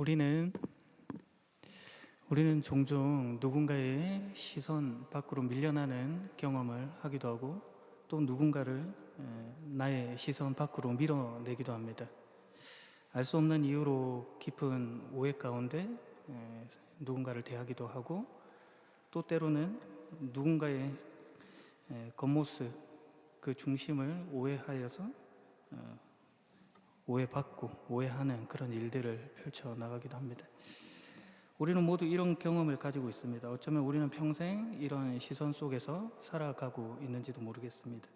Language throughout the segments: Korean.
우리는 종종 누군가의 시선 밖으로 밀려나는 경험을 하기도 하고 또 누군가를 나의 시선 밖으로 밀어내기도 합니다. 알 수 없는 이유로 깊은 오해 가운데 누군가를 대하기도 하고 또 때로는 누군가의 겉모습 그 중심을 오해하여서 오해받고 오해하는 그런 일들을 펼쳐나가기도 합니다. 우리는 모두 이런 경험을 가지고 있습니다. 어쩌면 우리는 평생 이런 시선 속에서 살아가고 있는지도 모르겠습니다.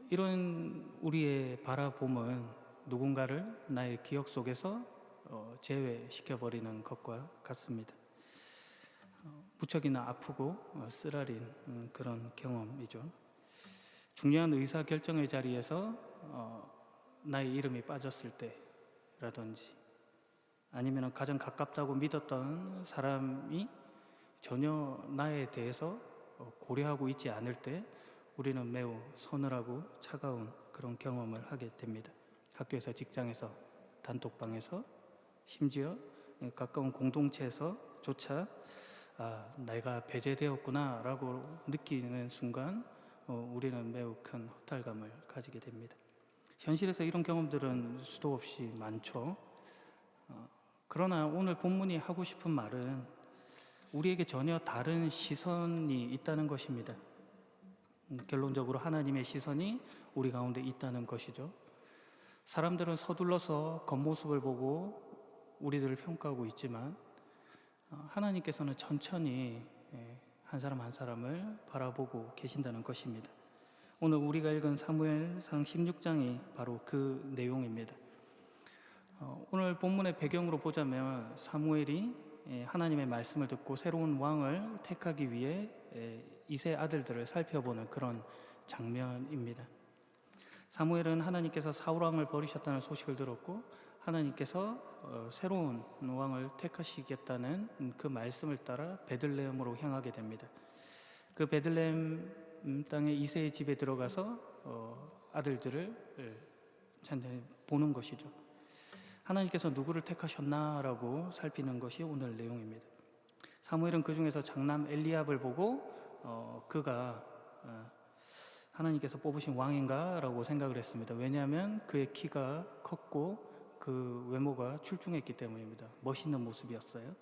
이런 우리의 바라봄은 누군가를 나의 기억 속에서 제외시켜버리는 것과 같습니다. 무척이나 아프고 쓰라린 그런 경험이죠. 중요한 의사결정의 자리에서 나의 이름이 빠졌을 때라든지 아니면 가장 가깝다고 믿었던 사람이 전혀 나에 대해서 고려하고 있지 않을 때 우리는 매우 서늘하고 차가운 그런 경험을 하게 됩니다. 학교에서, 직장에서, 단톡방에서, 심지어 가까운 공동체에서조차 내가 배제되었구나 라고 느끼는 순간 우리는 매우 큰 허탈감을 가지게 됩니다. 현실에서 이런 경험들은 수도 없이 많죠. 그러나 오늘 본문이 하고 싶은 말은 우리에게 전혀 다른 시선이 있다는 것입니다. 결론적으로 하나님의 시선이 우리 가운데 있다는 것이죠. 사람들은 서둘러서 겉모습을 보고 우리들을 평가하고 있지만 하나님께서는 천천히 한 사람 한 사람을 바라보고 계신다는 것입니다. 오늘 우리가 읽은 사무엘상 16장이 바로 그 내용입니다. 오늘 본문의 배경으로 보자면 사무엘이 하나님의 말씀을 듣고 새로운 왕을 택하기 위해 이세 아들들을 살펴보는 그런 장면입니다. 사무엘은 하나님께서 사울 왕을 버리셨다는 소식을 들었고 하나님께서 새로운 왕을 택하시겠다는 그 말씀을 따라 베들레헴으로 향하게 됩니다. 그 베들레헴 땅의 이세의 집에 들어가서 아들들을 찬찬히 보는 것이죠. 하나님께서 누구를 택하셨나라고 살피는 것이 오늘 내용입니다. 사무엘은 그 중에서 장남 엘리압을 보고 그가 하나님께서 뽑으신 왕인가 라고 생각을 했습니다. 왜냐하면 그의 키가 컸고 그 외모가 출중했기 때문입니다. 멋있는 모습이었어요.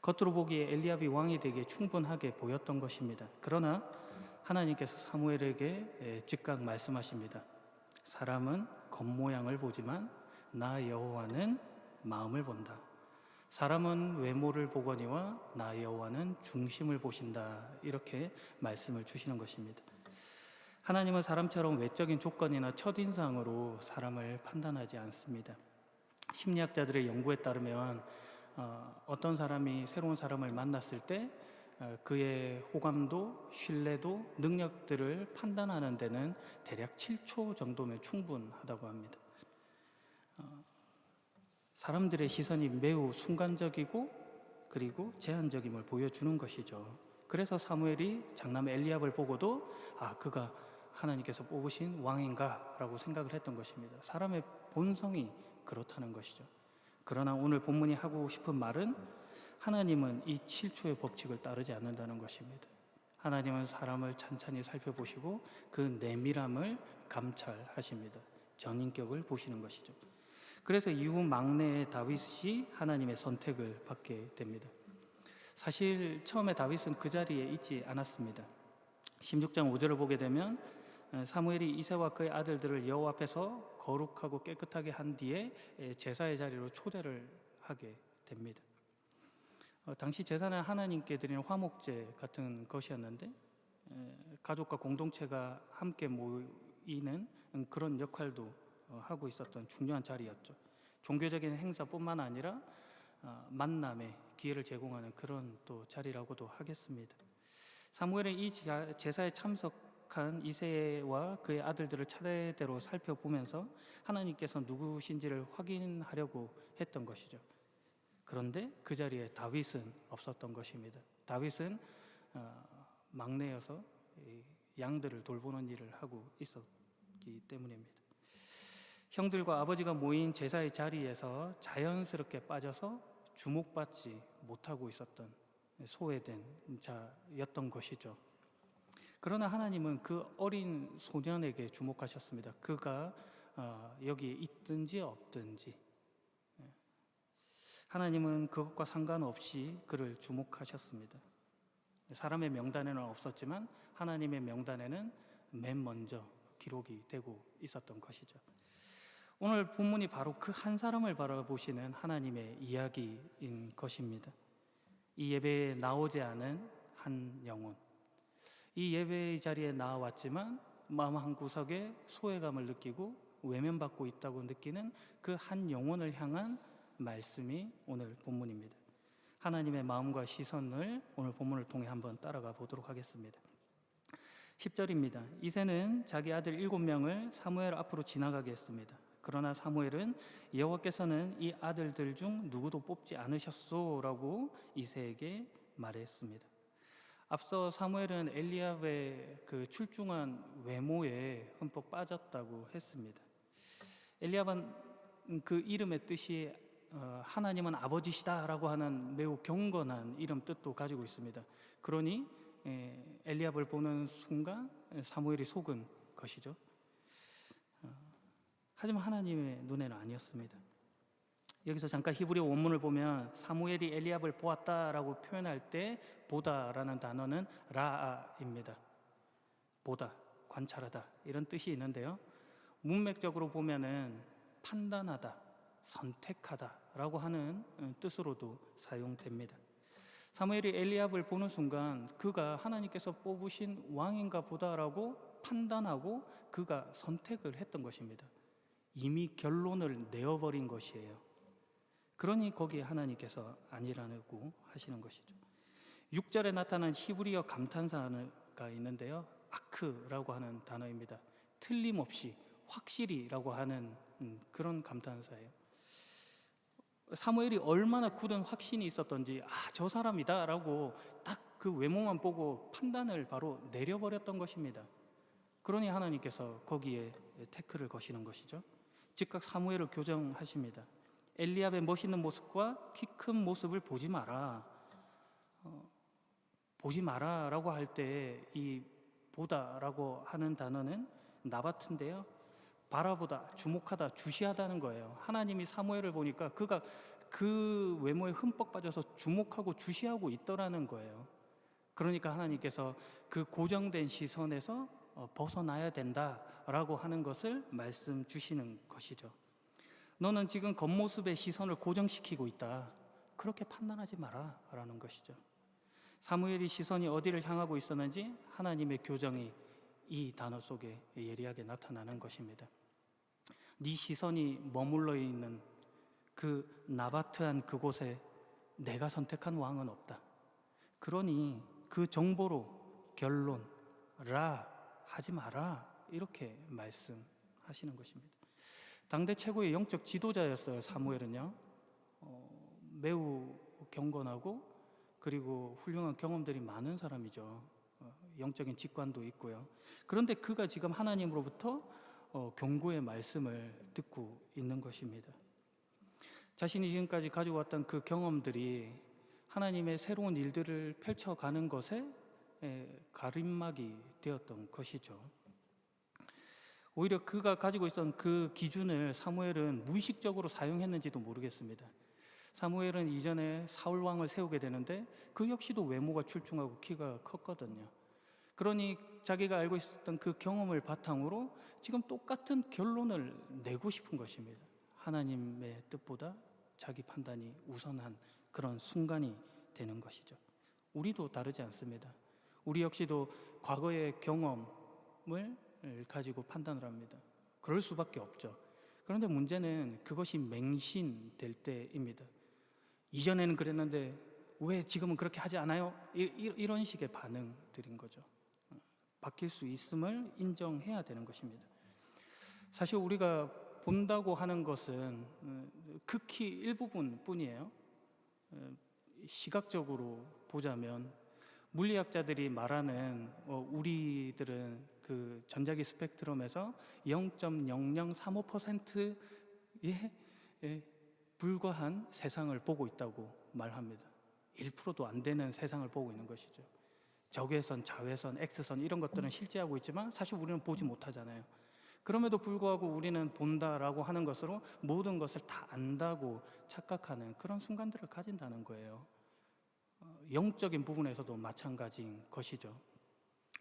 겉으로 보기에 엘리압이 왕이 되기에 충분하게 보였던 것입니다. 그러나 하나님께서 사무엘에게 즉각 말씀하십니다. 사람은 겉모양을 보지만 나 여호와는 마음을 본다. 사람은 외모를 보거니와 나 여호와는 중심을 보신다. 이렇게 말씀을 주시는 것입니다. 하나님은 사람처럼 외적인 조건이나 첫인상으로 사람을 판단하지 않습니다. 심리학자들의 연구에 따르면 어떤 사람이 새로운 사람을 만났을 때 그의 호감도, 신뢰도, 능력들을 판단하는 데는 대략 7초 정도면 충분하다고 합니다. 사람들의 시선이 매우 순간적이고 그리고 제한적임을 보여주는 것이죠. 그래서 사무엘이 장남 엘리압을 보고도 그가 하나님께서 뽑으신 왕인가 라고 생각을 했던 것입니다. 사람의 본성이 그렇다는 것이죠. 그러나 오늘 본문이 하고 싶은 말은 하나님은 이 7초의 법칙을 따르지 않는다는 것입니다. 하나님은 사람을 찬찬히 살펴보시고 그 내밀함을 감찰하십니다. 전인격을 보시는 것이죠. 그래서 이후 막내의 다윗이 하나님의 선택을 받게 됩니다. 사실 처음에 다윗은 그 자리에 있지 않았습니다. 16장 5절을 보게 되면 사무엘이 이새와 그의 아들들을 여호와 앞에서 거룩하고 깨끗하게 한 뒤에 제사의 자리로 초대를 하게 됩니다. 당시 제사는 하나님께 드리는 화목제 같은 것이었는데 가족과 공동체가 함께 모이는 그런 역할도 하고 있었던 중요한 자리였죠. 종교적인 행사뿐만 아니라 만남의 기회를 제공하는 그런 또 자리라고도 하겠습니다. 사무엘은 이 제사에 참석한 이새와 그의 아들들을 차례대로 살펴보면서 하나님께서 누구신지를 확인하려고 했던 것이죠. 그런데 그 자리에 다윗은 없었던 것입니다. 다윗은 막내여서 양들을 돌보는 일을 하고 있었기 때문입니다. 형들과 아버지가 모인 제사의 자리에서 자연스럽게 빠져서 주목받지 못하고 있었던 소외된 자였던 것이죠. 그러나 하나님은 그 어린 소년에게 주목하셨습니다. 그가 여기에 있든지 없든지 하나님은 그것과 상관없이 그를 주목하셨습니다. 사람의 명단에는 없었지만 하나님의 명단에는 맨 먼저 기록이 되고 있었던 것이죠. 오늘 본문이 바로 그 한 사람을 바라보시는 하나님의 이야기인 것입니다. 이 예배에 나오지 않은 한 영혼, 이 예배의 자리에 나와왔지만 마음 한구석에 소외감을 느끼고 외면받고 있다고 느끼는 그 한 영혼을 향한 말씀이 오늘 본문입니다. 하나님의 마음과 시선을 오늘 본문을 통해 한번 따라가 보도록 하겠습니다. 10절입니다. 이새는 자기 아들 7명을 사무엘 앞으로 지나가게 했습니다. 그러나 사무엘은 여호와께서는 이 아들들 중 누구도 뽑지 않으셨소라고 이새에게 말했습니다. 앞서 사무엘은 엘리압의 그 출중한 외모에 흠뻑 빠졌다고 했습니다. 엘리압은 그 이름의 뜻이 하나님은 아버지시다라고 하는 매우 경건한 이름 뜻도 가지고 있습니다. 그러니 엘리압을 보는 순간 사무엘이 속은 것이죠. 하지만 하나님의 눈에는 아니었습니다. 여기서 잠깐 히브리 원문을 보면 사무엘이 엘리압을 보았다라고 표현할 때 보다라는 단어는 라아입니다. 보다, 관찰하다 이런 뜻이 있는데요. 문맥적으로 보면은 판단하다, 선택하다라고 하는 뜻으로도 사용됩니다. 사무엘이 엘리압을 보는 순간 그가 하나님께서 뽑으신 왕인가 보다라고 판단하고 그가 선택을 했던 것입니다. 이미 결론을 내어버린 것이에요. 그러니 거기에 하나님께서 아니라고 하시는 것이죠. 6절에 나타난 히브리어 감탄사가 있는데요. 아크라고 하는 단어입니다. 틀림없이, 확실히라고 하는 그런 감탄사예요. 사무엘이 얼마나 굳은 확신이 있었던지 저 사람이다 라고 딱 그 외모만 보고 판단을 바로 내려버렸던 것입니다. 그러니 하나님께서 거기에 태클을 거시는 것이죠. 즉각 사무엘을 교정하십니다. 엘리압의 멋있는 모습과 키 큰 모습을 보지 마라. 보지 마라 라고 할 때 이 보다라고 하는 단어는 나바트인데요. 바라보다, 주목하다, 주시하다는 거예요. 하나님이 사무엘을 보니까 그가 그 외모에 흠뻑 빠져서 주목하고 주시하고 있더라는 거예요. 그러니까 하나님께서 그 고정된 시선에서 벗어나야 된다라고 하는 것을 말씀 주시는 것이죠. 너는 지금 겉모습의 시선을 고정시키고 있다. 그렇게 판단하지 마라 라는 것이죠. 사무엘이 시선이 어디를 향하고 있었는지 하나님의 교정이 이 단어 속에 예리하게 나타나는 것입니다. 네 시선이 머물러 있는 그 나바트한 그곳에 내가 선택한 왕은 없다. 그러니 그 정보로 결론 하지 마라 이렇게 말씀하시는 것입니다. 당대 최고의 영적 지도자였어요. 사무엘은요. 매우 경건하고 그리고 훌륭한 경험들이 많은 사람이죠. 영적인 직관도 있고요. 그런데 그가 지금 하나님으로부터 경고의 말씀을 듣고 있는 것입니다. 자신이 지금까지 가지고 왔던 그 경험들이 하나님의 새로운 일들을 펼쳐가는 것에 가림막이 되었던 것이죠. 오히려 그가 가지고 있던 그 기준을 사무엘은 무의식적으로 사용했는지도 모르겠습니다. 사무엘은 이전에 사울 왕을 세우게 되는데 그 역시도 외모가 출중하고 키가 컸거든요. 그러니 자기가 알고 있었던 그 경험을 바탕으로 지금 똑같은 결론을 내고 싶은 것입니다. 하나님의 뜻보다 자기 판단이 우선한 그런 순간이 되는 것이죠. 우리도 다르지 않습니다. 우리 역시도 과거의 경험을 가지고 판단을 합니다. 그럴 수밖에 없죠. 그런데 문제는 그것이 맹신될 때입니다. 이전에는 그랬는데 왜 지금은 그렇게 하지 않아요? 이런 식의 반응들인 거죠. 바뀔 수 있음을 인정해야 되는 것입니다. 사실 우리가 본다고 하는 것은 극히 일부분 뿐이에요. 시각적으로 보자면 물리학자들이 말하는 우리들은 그 전자기 스펙트럼에서 0.0035%에 불과한 세상을 보고 있다고 말합니다. 1%도 안 되는 세상을 보고 있는 것이죠. 적외선, 자외선, X선 이런 것들은 실제하고 있지만 사실 우리는 보지 못하잖아요. 그럼에도 불구하고 우리는 본다라고 하는 것으로 모든 것을 다 안다고 착각하는 그런 순간들을 가진다는 거예요. 영적인 부분에서도 마찬가지인 것이죠.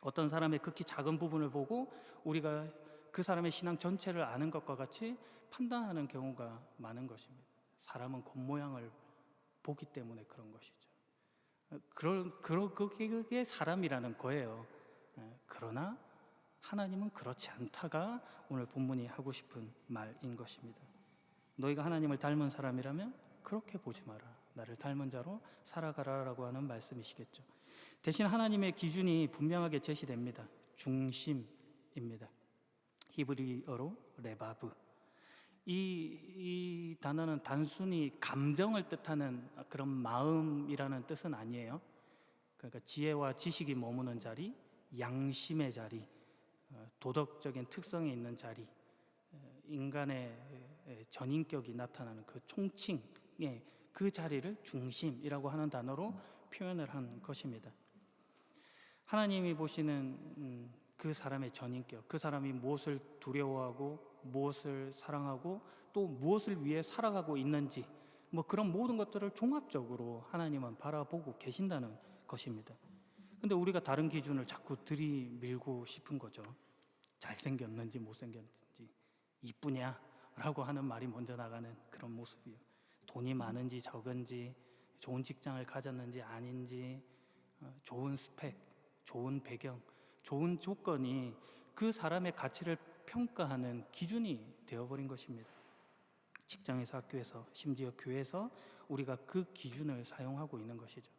어떤 사람의 극히 작은 부분을 보고 우리가 그 사람의 신앙 전체를 아는 것과 같이 판단하는 경우가 많은 것입니다. 사람은 겉모양을 보기 때문에 그런 것이죠. 그게 사람이라는 거예요. 그러나 하나님은 그렇지 않다가 오늘 본문이 하고 싶은 말인 것입니다. 너희가 하나님을 닮은 사람이라면 그렇게 보지 마라. 나를 닮은 자로 살아가라라고 하는 말씀이시겠죠. 대신 하나님의 기준이 분명하게 제시됩니다. 중심입니다. 히브리어로 레바브. 이 단어는 단순히 감정을 뜻하는 그런 마음이라는 뜻은 아니에요. 그러니까 지혜와 지식이 머무는 자리, 양심의 자리, 도덕적인 특성이 있는 자리, 인간의 전인격이 나타나는 그 총칭의 그 자리를 중심이라고 하는 단어로 표현을 한 것입니다. 하나님이 보시는 그 사람의 전인격, 그 사람이 무엇을 두려워하고 무엇을 사랑하고 또 무엇을 위해 살아가고 있는지 그런 모든 것들을 종합적으로 하나님은 바라보고 계신다는 것입니다. 근데 우리가 다른 기준을 자꾸 들이밀고 싶은 거죠. 잘생겼는지 못생겼는지, 이쁘냐? 라고 하는 말이 먼저 나가는 그런 모습이에요. 돈이 많은지 적은지, 좋은 직장을 가졌는지 아닌지, 좋은 스펙, 좋은 배경, 좋은 조건이 그 사람의 가치를 평가하는 기준이 되어버린 것입니다. 직장에서, 학교에서, 심지어 교회에서 우리가 그 기준을 사용하고 있는 것이죠.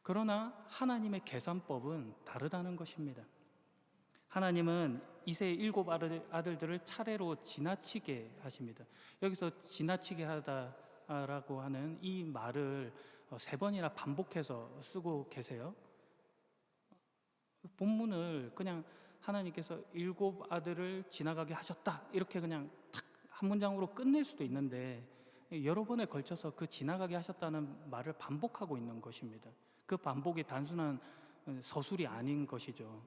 그러나 하나님의 계산법은 다르다는 것입니다. 하나님은 이새의 7 아들들을 차례로 지나치게 하십니다. 여기서 지나치게 하다라고 하는 이 말을 3번이나 반복해서 쓰고 계세요. 본문을 그냥 하나님께서 7 아들을 지나가게 하셨다 이렇게 그냥 탁 한 문장으로 끝낼 수도 있는데 여러 번에 걸쳐서 그 지나가게 하셨다는 말을 반복하고 있는 것입니다. 그 반복이 단순한 서술이 아닌 것이죠.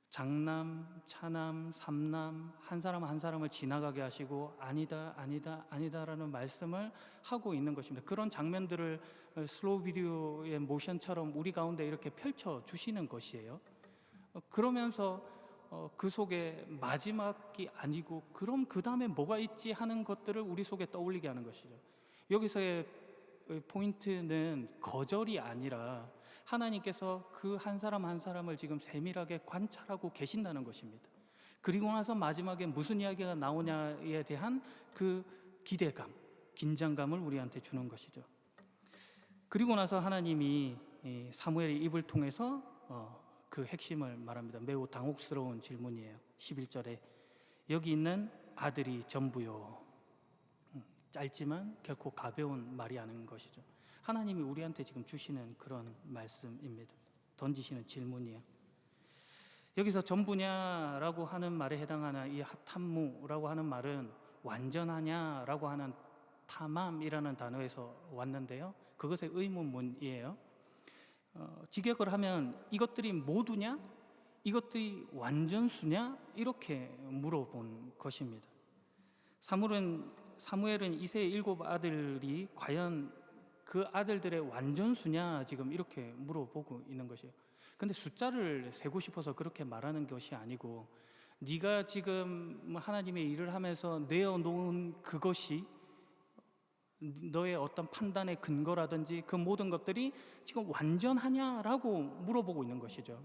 장남, 차남, 삼남 한 사람 한 사람을 지나가게 하시고 아니다, 아니다, 아니다라는 말씀을 하고 있는 것입니다. 그런 장면들을 슬로우 비디오의 모션처럼 우리 가운데 이렇게 펼쳐 주시는 것이에요. 그러면서 그 속에 마지막이 아니고 그럼 그 다음에 뭐가 있지 하는 것들을 우리 속에 떠올리게 하는 것이죠. 여기서의 포인트는 거절이 아니라 하나님께서 그 한 사람 한 사람을 지금 세밀하게 관찰하고 계신다는 것입니다. 그리고 나서 마지막에 무슨 이야기가 나오냐에 대한 그 기대감, 긴장감을 우리한테 주는 것이죠. 그리고 나서 하나님이 사무엘의 입을 통해서 그 핵심을 말합니다. 매우 당혹스러운 질문이에요. 11절에 여기 있는 아들이 전부요. 짧지만 결코 가벼운 말이 아닌 것이죠. 하나님이 우리한테 지금 주시는 그런 말씀입니다. 던지시는 질문이에요. 여기서 전부냐라고 하는 말에 해당하는 이 하탐무라고 하는 말은 완전하냐라고 하는 타맘이라는 단어에서 왔는데요. 그것의 의문문이에요. 직역을 하면 이것들이 모두냐? 이것들이 완전수냐? 이렇게 물어본 것입니다. 사무엘은 이새의 7 아들이 과연 그 아들들의 완전수냐 지금 이렇게 물어보고 있는 것이에요. 근데 숫자를 세고 싶어서 그렇게 말하는 것이 아니고 네가 지금 하나님의 일을 하면서 내어놓은 그것이 너의 어떤 판단의 근거라든지 그 모든 것들이 지금 완전하냐라고 물어보고 있는 것이죠.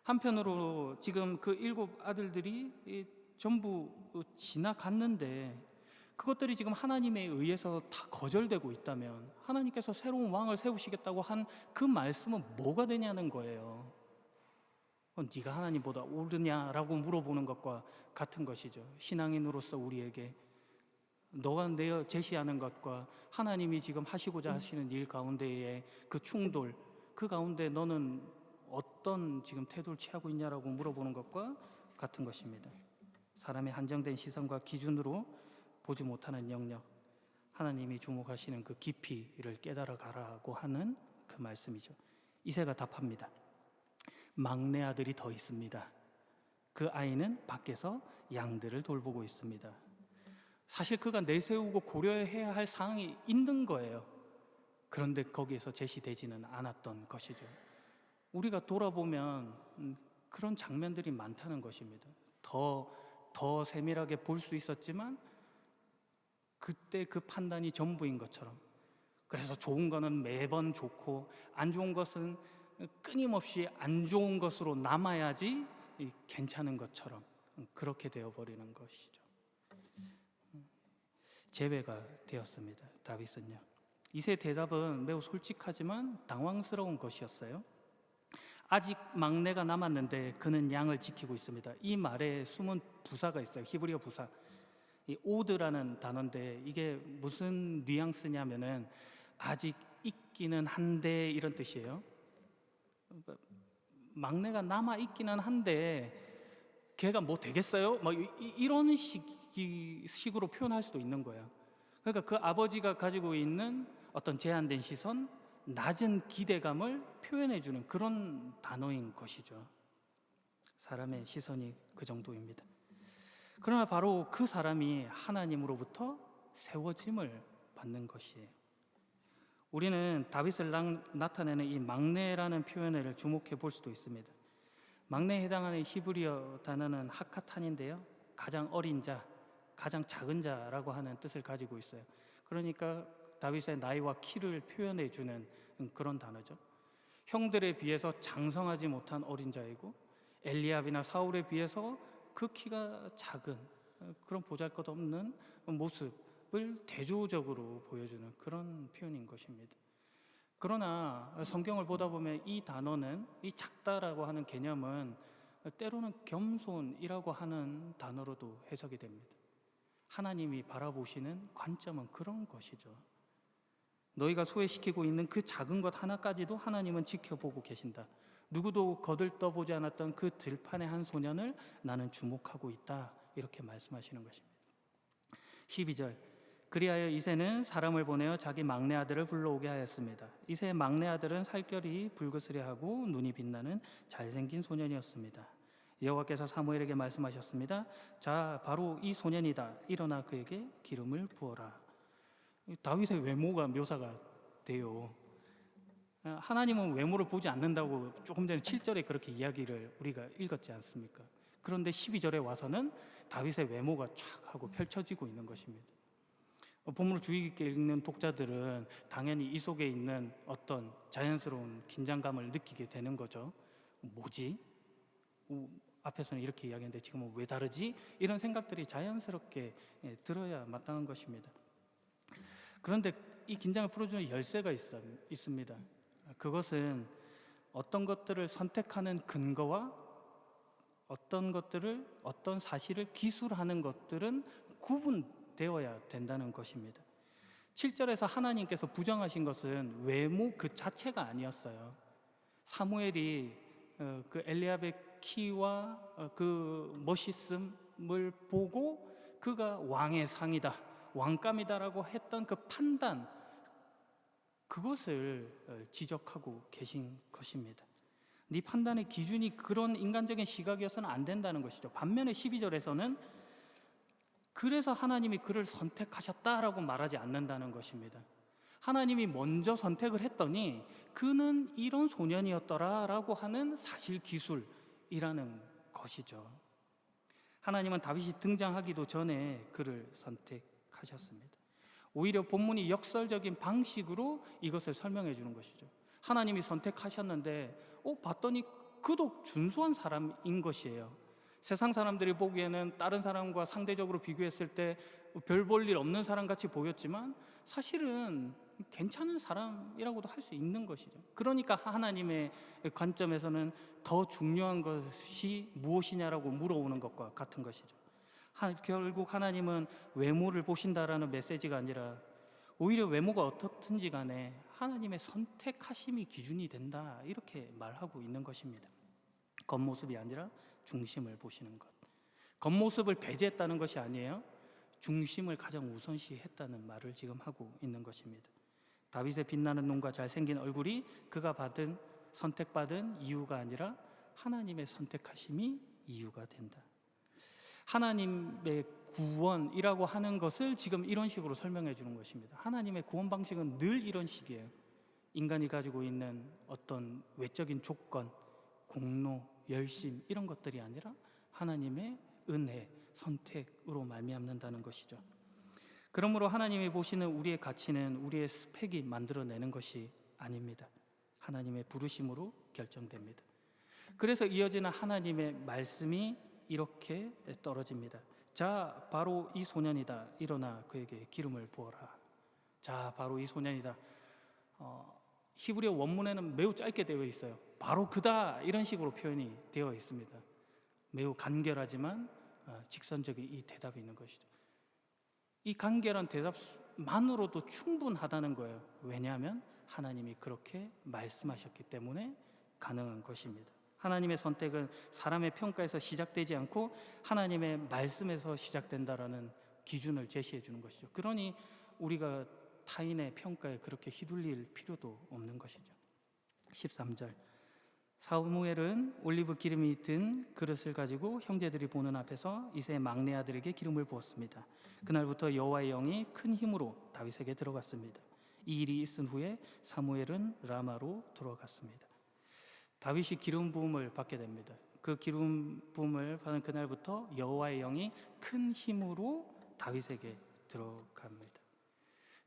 한편으로 지금 그 7 아들들이 전부 지나갔는데 그것들이 지금 하나님에 의해서 다 거절되고 있다면 하나님께서 새로운 왕을 세우시겠다고 한 그 말씀은 뭐가 되냐는 거예요. 네가 하나님보다 옳으냐라고 물어보는 것과 같은 것이죠. 신앙인으로서 우리에게 너가 내어 제시하는 것과 하나님이 지금 하시고자 하시는 일 가운데의 그 충돌, 그 가운데 너는 어떤 지금 태도를 취하고 있냐라고 물어보는 것과 같은 것입니다. 사람의 한정된 시선과 기준으로 보지 못하는 영역, 하나님이 주목하시는 그 깊이를 깨달아 가라고 하는 그 말씀이죠. 이새가 답합니다. 막내 아들이 더 있습니다. 그 아이는 밖에서 양들을 돌보고 있습니다. 사실 그가 내세우고 고려해야 할 사항이 있는 거예요. 그런데 거기에서 제시되지는 않았던 것이죠. 우리가 돌아보면 그런 장면들이 많다는 것입니다. 더 세밀하게 볼 수 있었지만 그때 그 판단이 전부인 것처럼, 그래서 좋은 거는 매번 좋고 안 좋은 것은 끊임없이 안 좋은 것으로 남아야지 괜찮은 것처럼 그렇게 되어버리는 것이죠. 제외가 되었습니다. 다윗은요. 이새의 대답은 매우 솔직하지만 당황스러운 것이었어요. 아직 막내가 남았는데 그는 양을 지키고 있습니다. 이 말에 숨은 부사가 있어요. 히브리어 부사. 이 오드라는 단어인데 이게 무슨 뉘앙스냐면은 아직 있기는 한데 이런 뜻이에요. 막내가 남아 있기는 한데 걔가 뭐 되겠어요? 막 이런 식으로 표현할 수도 있는 거예요. 그러니까 그 아버지가 가지고 있는 어떤 제한된 시선, 낮은 기대감을 표현해주는 그런 단어인 것이죠. 사람의 시선이 그 정도입니다. 그러나 바로 그 사람이 하나님으로부터 세워짐을 받는 것이에요. 우리는 다윗을 나타내는 이 막내라는 표현을 주목해 볼 수도 있습니다. 막내에 해당하는 히브리어 단어는 하카탄인데요, 가장 어린 자, 가장 작은 자라고 하는 뜻을 가지고 있어요. 그러니까 다윗의 나이와 키를 표현해 주는 그런 단어죠. 형들에 비해서 장성하지 못한 어린 자이고 엘리압이나 사울에 비해서 그 키가 작은 그런 보잘것없는 모습을 대조적으로 보여주는 그런 표현인 것입니다. 그러나 성경을 보다 보면 이 단어는, 이 작다라고 하는 개념은 때로는 겸손이라고 하는 단어로도 해석이 됩니다. 하나님이 바라보시는 관점은 그런 것이죠. 너희가 소외시키고 있는 그 작은 것 하나까지도 하나님은 지켜보고 계신다. 누구도 거들떠보지 않았던 그 들판의 한 소년을 나는 주목하고 있다. 이렇게 말씀하시는 것입니다. 12절, 그리하여 이새는 사람을 보내어 자기 막내 아들을 불러오게 하였습니다. 이새의 막내 아들은 살결이 붉으스레하고 눈이 빛나는 잘생긴 소년이었습니다. 여호와께서 사무엘에게 말씀하셨습니다. 자, 바로 이 소년이다. 일어나 그에게 기름을 부어라. 다윗의 외모가 묘사가 돼요. 하나님은 외모를 보지 않는다고 조금 전에 7절에 그렇게 이야기를 우리가 읽었지 않습니까? 그런데 12절에 와서는 다윗의 외모가 촥 하고 펼쳐지고 있는 것입니다. 본문을 주의 깊게 읽는 독자들은 당연히 이 속에 있는 어떤 자연스러운 긴장감을 느끼게 되는 거죠. 뭐지? 앞에서는 이렇게 이야기했는데 지금은 왜 다르지? 이런 생각들이 자연스럽게 들어야 마땅한 것입니다. 그런데 이 긴장을 풀어주는 열쇠가 있습니다. 그것은 어떤 것들을 선택하는 근거와 어떤 사실을 기술하는 것들은 구분되어야 된다는 것입니다. 7절에서 하나님께서 부정하신 것은 외모 그 자체가 아니었어요. 사무엘이 그 엘리압의 키와 그 멋있음을 보고 그가 왕의 상이다, 왕감이다라고 했던 그 판단, 그것을 지적하고 계신 것입니다. 네 판단의 기준이 그런 인간적인 시각이어서는 안 된다는 것이죠. 반면에 12절에서는 그래서 하나님이 그를 선택하셨다라고 말하지 않는다는 것입니다. 하나님이 먼저 선택을 했더니 그는 이런 소년이었더라라고 하는 사실 기술이라는 것이죠. 하나님은 다윗이 등장하기도 전에 그를 선택하셨습니다. 오히려 본문이 역설적인 방식으로 이것을 설명해 주는 것이죠. 하나님이 선택하셨는데 봤더니 그도 준수한 사람인 것이에요. 세상 사람들이 보기에는 다른 사람과 상대적으로 비교했을 때 별 볼 일 없는 사람 같이 보였지만 사실은 괜찮은 사람이라고도 할 수 있는 것이죠. 그러니까 하나님의 관점에서는 더 중요한 것이 무엇이냐라고 물어오는 것과 같은 것이죠. 결국 하나님은 외모를 보신다라는 메시지가 아니라 오히려 외모가 어떻든지 간에 하나님의 선택하심이 기준이 된다, 이렇게 말하고 있는 것입니다. 겉모습이 아니라 중심을 보시는 것. 겉모습을 배제했다는 것이 아니에요. 중심을 가장 우선시했다는 말을 지금 하고 있는 것입니다. 다윗의 빛나는 눈과 잘생긴 얼굴이 그가 선택받은 이유가 아니라 하나님의 선택하심이 이유가 된다. 하나님의 구원이라고 하는 것을 지금 이런 식으로 설명해 주는 것입니다. 하나님의 구원 방식은 늘 이런 식이에요. 인간이 가지고 있는 어떤 외적인 조건, 공로, 열심 이런 것들이 아니라 하나님의 은혜, 선택으로 말미암는다는 것이죠. 그러므로 하나님이 보시는 우리의 가치는 우리의 스펙이 만들어내는 것이 아닙니다. 하나님의 부르심으로 결정됩니다. 그래서 이어지는 하나님의 말씀이 이렇게 떨어집니다. 자, 바로 이 소년이다. 일어나 그에게 기름을 부어라. 자, 바로 이 소년이다. 히브리어 원문에는 매우 짧게 되어 있어요. 바로 그다 이런 식으로 표현이 되어 있습니다. 매우 간결하지만 직선적인 이 대답이 있는 것이죠. 이 간결한 대답만으로도 충분하다는 거예요. 왜냐하면 하나님이 그렇게 말씀하셨기 때문에 가능한 것입니다. 하나님의 선택은 사람의 평가에서 시작되지 않고 하나님의 말씀에서 시작된다라는 기준을 제시해 주는 것이죠. 그러니 우리가 타인의 평가에 그렇게 휘둘릴 필요도 없는 것이죠. 13절 사무엘은 올리브 기름이 든 그릇을 가지고 형제들이 보는 앞에서 이새의 막내 아들에게 기름을 부었습니다. 그날부터 여호와의 영이 큰 힘으로 다윗에게 들어갔습니다. 이 일이 있은 후에 사무엘은 라마로 들어갔습니다. 다윗이 기름 부음을 받게 됩니다. 그 기름 부음을 받은 그날부터 여호와의 영이 큰 힘으로 다윗에게 들어갑니다.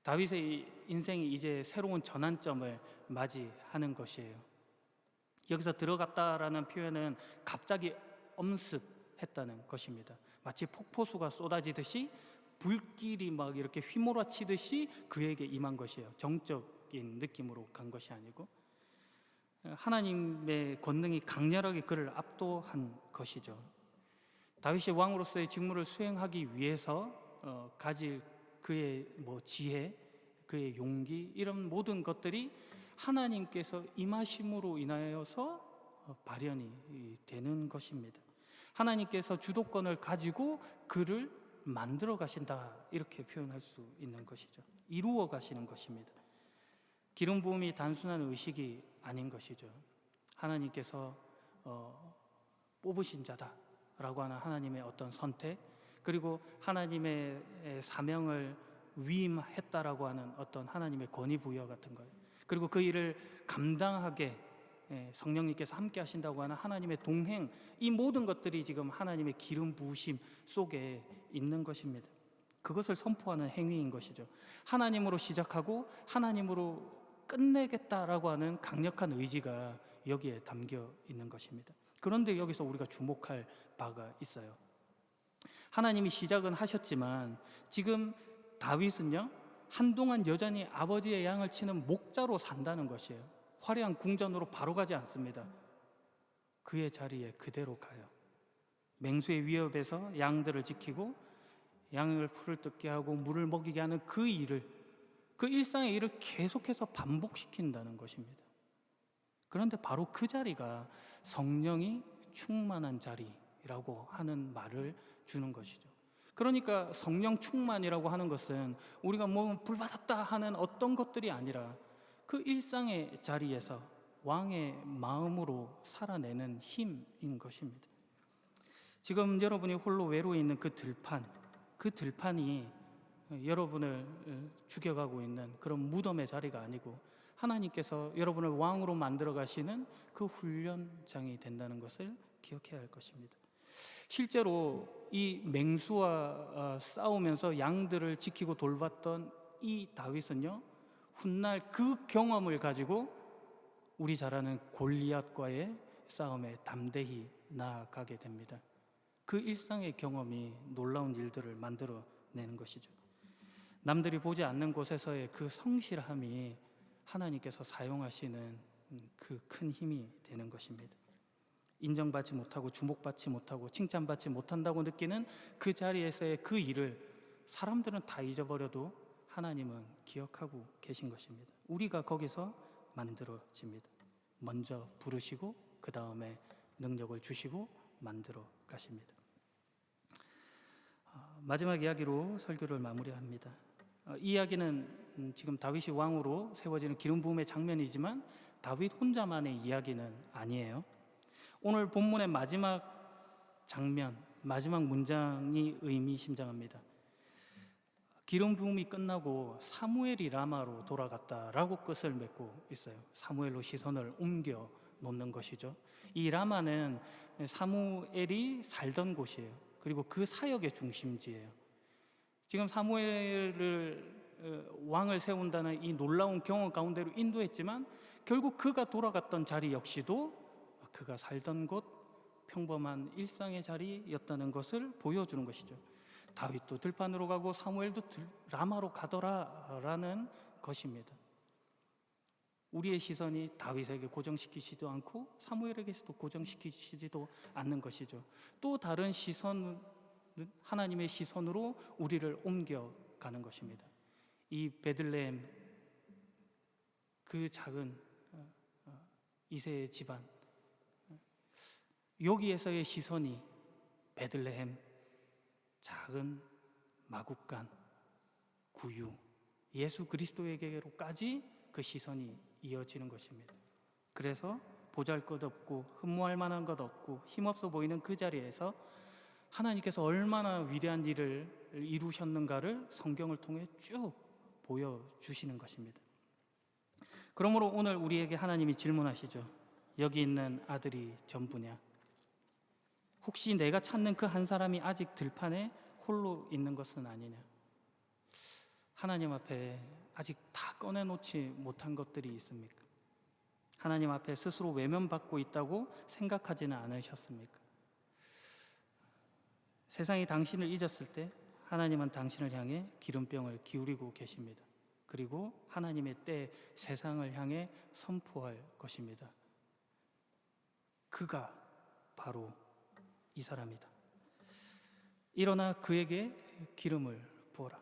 다윗의 인생이 이제 새로운 전환점을 맞이하는 것이에요. 여기서 들어갔다라는 표현은 갑자기 엄습했다는 것입니다. 마치 폭포수가 쏟아지듯이 불길이 막 이렇게 휘몰아치듯이 그에게 임한 것이에요. 정적인 느낌으로 간 것이 아니고 하나님의 권능이 강렬하게 그를 압도한 것이죠. 다윗이 왕으로서의 직무를 수행하기 위해서 가질 그의 지혜, 그의 용기 이런 모든 것들이 하나님께서 임하심으로 인하여서 발현이 되는 것입니다. 하나님께서 주도권을 가지고 그를 만들어 가신다 이렇게 표현할 수 있는 것이죠. 이루어 가시는 것입니다. 기름 부음이 단순한 의식이 아닌 것이죠. 하나님께서 뽑으신 자다라고 하는 하나님의 어떤 선택, 그리고 하나님의 사명을 위임했다라고 하는 어떤 하나님의 권위 부여 같은 거예요. 그리고 그 일을 감당하게 성령님께서 함께 하신다고 하는 하나님의 동행, 이 모든 것들이 지금 하나님의 기름 부으심 속에 있는 것입니다. 그것을 선포하는 행위인 것이죠. 하나님으로 시작하고 하나님으로 끝내겠다라고 하는 강력한 의지가 여기에 담겨 있는 것입니다. 그런데 여기서 우리가 주목할 바가 있어요. 하나님이 시작은 하셨지만 지금 다윗은요, 한동안 여전히 아버지의 양을 치는 목자로 산다는 것이에요. 화려한 궁전으로 바로 가지 않습니다. 그의 자리에 그대로 가요. 맹수의 위협에서 양들을 지키고 양을 풀을 뜯게 하고 물을 먹이게 하는 그 일을, 그 일상의 일을 계속해서 반복시킨다는 것입니다. 그런데 바로 그 자리가 성령이 충만한 자리라고 하는 말을 주는 것이죠. 그러니까 성령 충만이라고 하는 것은 우리가 불받았다 하는 어떤 것들이 아니라 그 일상의 자리에서 왕의 마음으로 살아내는 힘인 것입니다. 지금 여러분이 홀로 외로워 있는 그 들판이 여러분을 죽여가고 있는 그런 무덤의 자리가 아니고 하나님께서 여러분을 왕으로 만들어 가시는 그 훈련장이 된다는 것을 기억해야 할 것입니다. 실제로 이 맹수와 싸우면서 양들을 지키고 돌봤던 이 다윗은요, 훗날 그 경험을 가지고 우리 잘 아는 골리앗과의 싸움에 담대히 나아가게 됩니다. 그 일상의 경험이 놀라운 일들을 만들어내는 것이죠. 남들이 보지 않는 곳에서의 그 성실함이 하나님께서 사용하시는 그 큰 힘이 되는 것입니다. 인정받지 못하고 주목받지 못하고 칭찬받지 못한다고 느끼는 그 자리에서의 그 일을 사람들은 다 잊어버려도 하나님은 기억하고 계신 것입니다. 우리가 거기서 만들어집니다. 먼저 부르시고 그 다음에 능력을 주시고 만들어 가십니다. 마지막 이야기로 설교를 마무리합니다. 이 이야기는 지금 다윗이 왕으로 세워지는 기름 부음의 장면이지만 다윗 혼자만의 이야기는 아니에요. 오늘 본문의 마지막 장면, 마지막 문장이 의미심장합니다. 기름 부음이 끝나고 사무엘이 라마로 돌아갔다라고 끝을 맺고 있어요. 사무엘로 시선을 옮겨 놓는 것이죠. 이 라마는 사무엘이 살던 곳이에요. 그리고 그 사역의 중심지예요. 지금 사무엘을 왕을 세운다는 이 놀라운 경험 가운데로 인도했지만 결국 그가 돌아갔던 자리 역시도 그가 살던 곳, 평범한 일상의 자리였다는 것을 보여주는 것이죠. 다윗도 들판으로 가고 사무엘도 라마로 가더라라는 것입니다. 우리의 시선이 다윗에게 고정시키지도 않고 사무엘에게서도 고정시키지도 않는 것이죠. 또 다른 시선은 하나님의 시선으로 우리를 옮겨가는 것입니다. 이 베들레헴, 그 작은 이새의 집안, 여기에서의 시선이 베들레헴, 작은 마국간, 구유, 예수 그리스도에게로까지 그 시선이 이어지는 것입니다. 그래서 보잘것없고 흠모할 만한 것 없고 힘없어 보이는 그 자리에서 하나님께서 얼마나 위대한 일을 이루셨는가를 성경을 통해 쭉 보여주시는 것입니다. 그러므로 오늘 우리에게 하나님이 질문하시죠. 여기 있는 아들이 전부냐? 혹시 내가 찾는 그 한 사람이 아직 들판에 홀로 있는 것은 아니냐? 하나님 앞에 아직 다 꺼내놓지 못한 것들이 있습니까? 하나님 앞에 스스로 외면받고 있다고 생각하지는 않으셨습니까? 세상이 당신을 잊었을 때 하나님은 당신을 향해 기름병을 기울이고 계십니다. 그리고 하나님의 때 세상을 향해 선포할 것입니다. 그가 바로 이 사람이다. 일어나 그에게 기름을 부어라.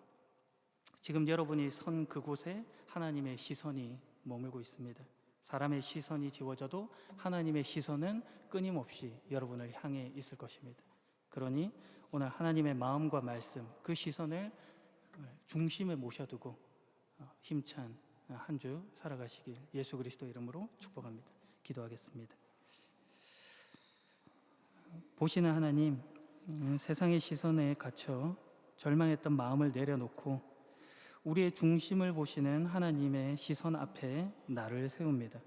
지금 여러분이 선 그곳에 하나님의 시선이 머물고 있습니다. 사람의 시선이 지워져도 하나님의 시선은 끊임없이 여러분을 향해 있을 것입니다. 그러니 오늘 하나님의 마음과 말씀, 그 시선을 중심에 모셔두고 힘찬 한 주 살아가시길 예수 그리스도 이름으로 축복합니다. 기도하겠습니다. 보시는 하나님, 세상의 시선에 갇혀 절망했던 마음을 내려놓고 우리의 중심을 보시는 하나님의 시선 앞에 나를 세웁니다.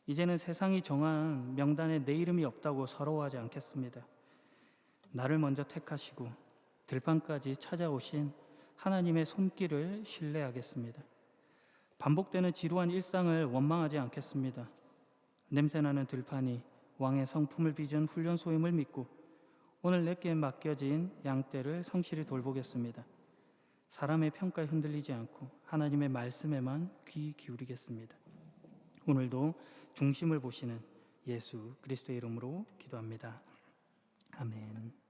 이제는 세상이 정한 명단에 내 이름이 없다고 서러워하지 않겠습니다. 나를 먼저 택하시고 들판까지 찾아오신 하나님의 손길을 신뢰하겠습니다. 반복되는 지루한 일상을 원망하지 않겠습니다. 냄새나는 들판이 왕의 성품을 빚은 훈련소임을 믿고 오늘 내게 맡겨진 양떼를 성실히 돌보겠습니다. 사람의 평가에 흔들리지 않고 하나님의 말씀에만 귀 기울이겠습니다. 오늘도 중심을 보시는 예수 그리스도의 이름으로 기도합니다. 아멘.